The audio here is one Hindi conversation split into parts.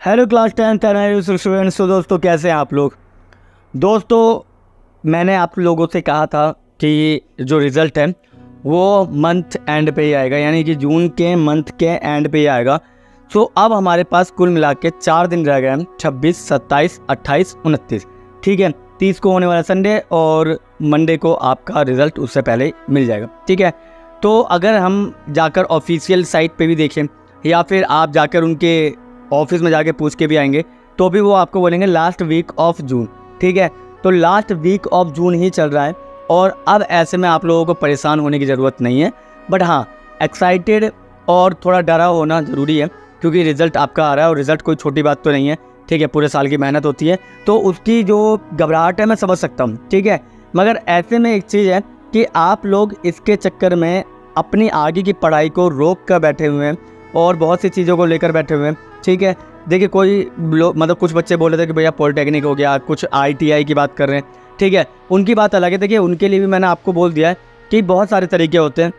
Hello class 10th students. तो दोस्तों कैसे हैं आप लोग। दोस्तों मैंने आप लोगों से कहा था कि जो रिज़ल्ट है वो मंथ एंड पे ही आएगा, यानी कि जून के मंथ के एंड पे ही आएगा। सो अब हमारे पास कुल मिला के 4 दिन रह गए हैं, 26, 27, 28, 29। ठीक है, 30 को होने वाला संडे और मंडे को आपका रिज़ल्ट उससे पहले मिल जाएगा। ठीक है, तो अगर हम जाकर ऑफिशियल साइट पे भी देखें या फिर आप जाकर उनके ऑफिस में जाके पूछ के भी आएंगे तो भी वो आपको बोलेंगे लास्ट वीक ऑफ जून। ठीक है, तो लास्ट वीक ऑफ जून ही चल रहा है और अब ऐसे में आप लोगों को परेशान होने की ज़रूरत नहीं है। बट हाँ, एक्साइटेड और थोड़ा डरा होना ज़रूरी है क्योंकि रिज़ल्ट आपका आ रहा है और रिज़ल्ट कोई छोटी बात तो नहीं है। ठीक है, पूरे साल की मेहनत होती है तो उसकी जो घबराहट है मैं समझ सकता हूँ। ठीक है, मगर ऐसे में एक चीज़ है कि आप लोग इसके चक्कर में अपनी आगे की पढ़ाई को रोक कर बैठे हुए हैं और बहुत सी चीज़ों को लेकर बैठे हुए हैं। ठीक है, देखिए कोई लोग मतलब कुछ बच्चे बोल रहे थे कि भैया पॉलिटेक्निक हो गया, कुछ ITI की बात कर रहे हैं। ठीक है, उनकी बात अलग है। देखिए उनके लिए भी मैंने आपको बोल दिया है कि बहुत सारे तरीके होते हैं।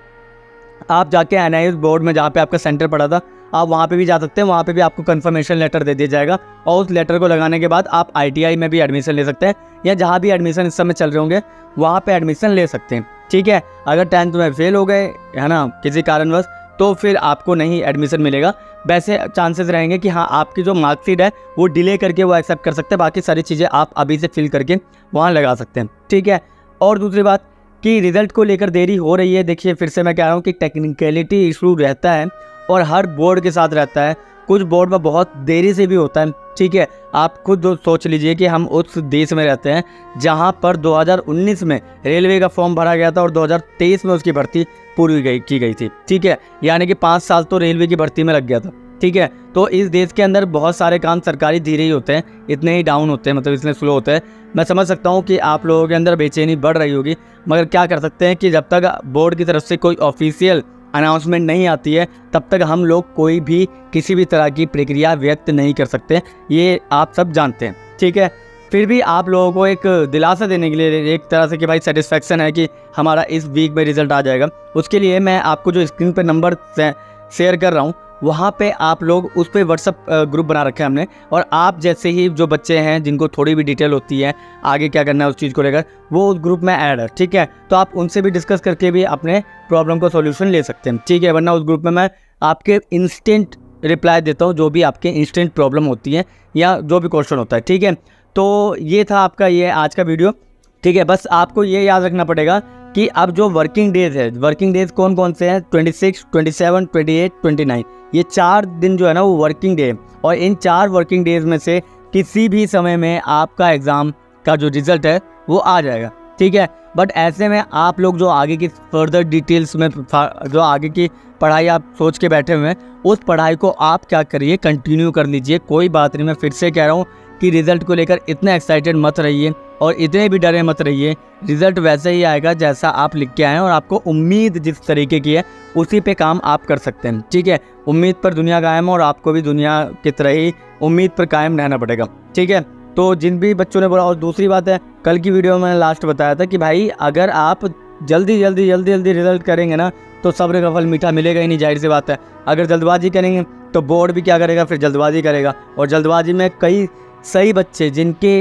आप जाके NIOS बोर्ड में जहाँ पे आपका सेंटर पड़ा था आप वहाँ पे भी जा सकते हैं, वहाँ पे भी आपको कंफर्मेशन लेटर दे दिया जाएगा और उस लेटर को लगाने के बाद आप ITI में भी एडमिशन ले सकते हैं या जहाँ भी एडमिशन इस समय चल रहे होंगे वहाँ पे एडमिशन ले सकते हैं। ठीक है, अगर 10th में फेल हो गए है ना किसी कारणवश तो फिर आपको नहीं एडमिशन मिलेगा। वैसे चांसेस रहेंगे कि हाँ आपकी जो मार्कशीट है वो डिले करके वो एक्सेप्ट कर सकते हैं, बाकी सारी चीज़ें आप अभी से फिल करके वहाँ लगा सकते हैं। ठीक है, और दूसरी बात कि रिज़ल्ट को लेकर देरी हो रही है। देखिए फिर से मैं कह रहा हूँ कि टेक्निकलिटी इशू रहता है और हर बोर्ड के साथ रहता है, कुछ बोर्ड में बहुत देरी से भी होता है। ठीक है, आप खुद सोच लीजिए कि हम उस देश में रहते हैं जहां पर 2019 में रेलवे का फॉर्म भरा गया था और 2023 में उसकी भर्ती पूरी की गई थी। ठीक है, यानी कि 5 साल तो रेलवे की भर्ती में लग गया था। ठीक है, तो इस देश के अंदर बहुत सारे काम सरकारी धीरे ही होते हैं, इतने ही डाउन होते हैं, मतलब इतने स्लो होते हैं। मैं समझ सकता हूँ कि आप लोगों के अंदर बेचैनी बढ़ रही होगी, मगर क्या कर सकते हैं कि जब तक बोर्ड की तरफ से कोई ऑफिशियल अनाउंसमेंट नहीं आती है तब तक हम लोग कोई भी किसी भी तरह की प्रक्रिया व्यक्त नहीं कर सकते, ये आप सब जानते हैं। ठीक है, फिर भी आप लोगों को एक दिलासा देने के लिए एक तरह से कि भाई सेटिस्फेक्शन है कि हमारा इस वीक में रिज़ल्ट आ जाएगा, उसके लिए मैं आपको जो स्क्रीन पर नंबर शेयर कर रहा हूँ वहाँ पे आप लोग उस पर व्हाट्सअप ग्रुप बना रखा है हमने, और आप जैसे ही जो बच्चे हैं जिनको थोड़ी भी डिटेल होती है आगे क्या करना है उस चीज़ को लेकर वो उस ग्रुप में ऐड है। ठीक है, तो आप उनसे भी डिस्कस करके भी अपने प्रॉब्लम को सॉल्यूशन ले सकते हैं। ठीक है, वरना उस ग्रुप में मैं आपके इंस्टेंट रिप्लाई देता हूँ जो भी आपके इंस्टेंट प्रॉब्लम होती है या जो भी क्वेश्चन होता है। ठीक है, तो ये था आपका ये आज का वीडियो। ठीक है, बस आपको ये याद रखना पड़ेगा कि अब जो वर्किंग डेज है, वर्किंग डेज कौन कौन से हैं, 26, 27, 28, 29, ये 4 दिन जो है ना वो वर्किंग डे है और इन 4 वर्किंग डेज में से किसी भी समय में आपका एग्ज़ाम का जो रिज़ल्ट है वो आ जाएगा। ठीक है, बट ऐसे में आप लोग जो आगे की फर्दर डिटेल्स में जो आगे की पढ़ाई आप सोच के बैठे हुए हैं उस पढ़ाई को आप क्या करिए, कंटिन्यू कर लीजिए, कोई बात नहीं। मैं फिर से कह रहा हूँ कि रिज़ल्ट को लेकर इतने एक्साइटेड मत रहिए और इतने भी डरे मत रहिए। रिज़ल्ट वैसे ही आएगा जैसा आप लिख के आए हैं और आपको उम्मीद जिस तरीके की है उसी पे काम आप कर सकते हैं। ठीक है, उम्मीद पर दुनिया कायम है और आपको भी दुनिया की तरह ही उम्मीद पर कायम रहना पड़ेगा। ठीक है, तो जिन भी बच्चों ने बोला, और दूसरी बात है कल की वीडियो में मैंने लास्ट बताया था कि भाई अगर आप जल्दी रिज़ल्ट करेंगे ना तो सब्र का फल मीठा मिलेगा ही नहीं, जाहिर सी बात है। अगर जल्दबाजी करेंगे तो बोर्ड भी क्या करेगा, फिर जल्दबाजी करेगा और जल्दबाजी में कई सही बच्चे जिनके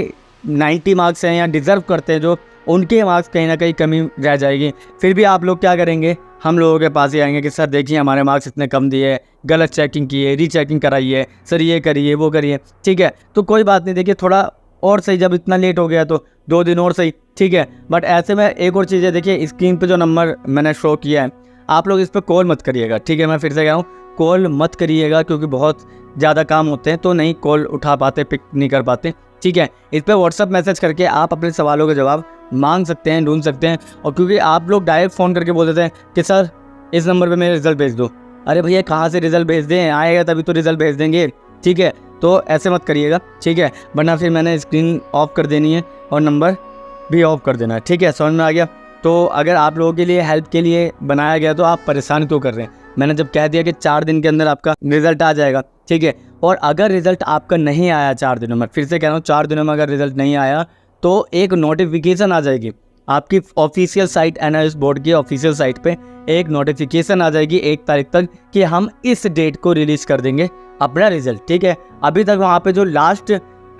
90 मार्क्स हैं या डिज़र्व करते हैं जो उनके मार्क्स कहीं ना कहीं कमी रह जाएगी। फिर भी आप लोग क्या करेंगे, हम लोगों के पास ही आएंगे कि सर देखिए हमारे मार्क्स इतने कम दिए, गलत चेकिंग किए, रीचेकिंग कराइए, सर ये करिए वो करिए। ठीक है, तो कोई बात नहीं, देखिए थोड़ा और सही, जब इतना लेट हो गया तो 2 दिन और सही। ठीक है, बट ऐसे में एक और चीज़ है, देखिए स्क्रीन पे जो नंबर मैंने शो किया है आप लोग इस पर कॉल मत करिएगा। ठीक है, मैं फिर से कह रहा हूँ कॉल मत करिएगा क्योंकि बहुत ज़्यादा काम होते हैं तो नहीं कॉल उठा पाते, पिक नहीं कर पाते। ठीक है, इस पर व्हाट्सअप मैसेज करके आप अपने सवालों के जवाब मांग सकते हैं, ढूंढ सकते हैं। और क्योंकि आप लोग डायरेक्ट फ़ोन करके बोल देते हैं कि सर इस नंबर पे मेरे रिज़ल्ट भेज दो, अरे भैया कहाँ से रिज़ल्ट भेज दें, आएगा तभी तो रिज़ल्ट भेज देंगे। ठीक है, तो ऐसे मत करिएगा। ठीक है, वरना फिर मैंने स्क्रीन ऑफ कर देनी है और नंबर भी ऑफ कर देना है। ठीक है, समझ में आ गया। तो अगर आप लोगों के लिए हेल्प के लिए बनाया गया तो आप परेशान क्यों कर रहे हैं। मैंने जब कह दिया कि 4 दिन के अंदर आपका रिज़ल्ट आ जाएगा। ठीक है, और अगर रिज़ल्ट आपका नहीं आया 4 दिनों में, फिर से कह रहा हूँ 4 दिनों में अगर रिज़ल्ट नहीं आया तो एक नोटिफिकेशन आ जाएगी आपकी ऑफिशियल साइट, NIOS बोर्ड की ऑफिशियल साइट पे एक नोटिफिकेशन आ जाएगी 1 तारीख तक कि हम इस डेट को रिलीज़ कर देंगे अपना रिजल्ट, ठीक है। अभी तक वहाँ पे जो लास्ट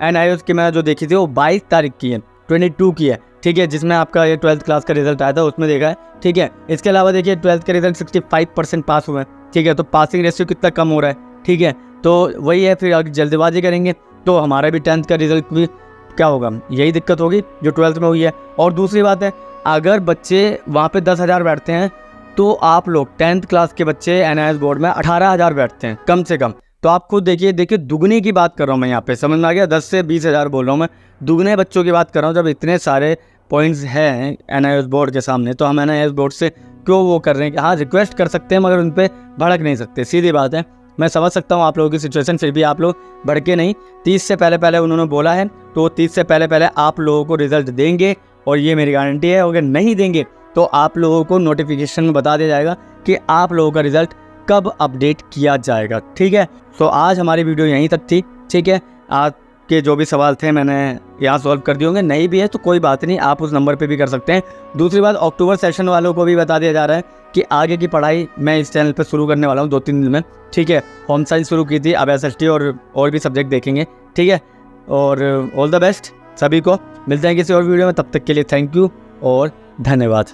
NIOS की मैंने जो देखी थी वो 22 तारीख की है, 22 की है, ठीक है, जिसमें आपका ये 12th क्लास का रिजल्ट आया था, उसमें देखा है, ठीक है। इसके अलावा देखिए 12th का रिजल्ट 65% पास हुए हैं, ठीक है, तो पासिंग रेशियो कितना कम हो रहा है, ठीक है। तो वही है, फिर अगर जल्दबाजी करेंगे तो हमारा भी 10th का रिजल्ट भी क्या होगा, यही दिक्कत होगी जो 12th में हुई है। और दूसरी बात है, अगर बच्चे वहाँ पे 10,000 बैठते हैं तो आप लोग 10th क्लास के बच्चे NIOS बोर्ड में 18,000 बैठते हैं कम से कम। तो आप खुद देखिए दुगने की बात कर रहा हूँ मैं यहाँ पे, समझ में आ गया, 10 से 20,000 बोल रहा हूँ मैं, दुगने बच्चों की बात कर रहा हूँ। जब इतने सारे पॉइंट्स हैं NIOS बोर्ड के सामने तो हम NIOS बोर्ड से क्यों वो कर रहे हैं कि हाँ रिक्वेस्ट कर सकते हैं मगर उन पर भड़क नहीं सकते, सीधी बात है। मैं समझ सकता हूँ आप लोगों की सिचुएशन, फिर भी आप लोग भड़के नहीं। 30 से पहले उन्होंने बोला है तो 30 से पहले आप लोगों को रिजल्ट देंगे, और ये मेरी गारंटी है। अगर नहीं देंगे तो आप लोगों को नोटिफिकेशन में बता दिया जाएगा कि आप लोगों का रिजल्ट कब अपडेट किया जाएगा, ठीक है। तो आज हमारी वीडियो यहीं तक थी, ठीक है। आज के जो भी सवाल थे मैंने यहाँ सॉल्व कर दिए होंगे, नहीं भी है तो कोई बात नहीं, आप उस नंबर पे भी कर सकते हैं। दूसरी बात, अक्टूबर सेशन वालों को भी बता दिया जा रहा है कि आगे की पढ़ाई मैं इस चैनल पे शुरू करने वाला हूँ 2-3 दिन में, ठीक है। होम साइंस शुरू की थी, अब SST और भी सब्जेक्ट देखेंगे, ठीक है। और ऑल द बेस्ट सभी को, मिलते हैं किसी और वीडियो में, तब तक के लिए थैंक यू और धन्यवाद।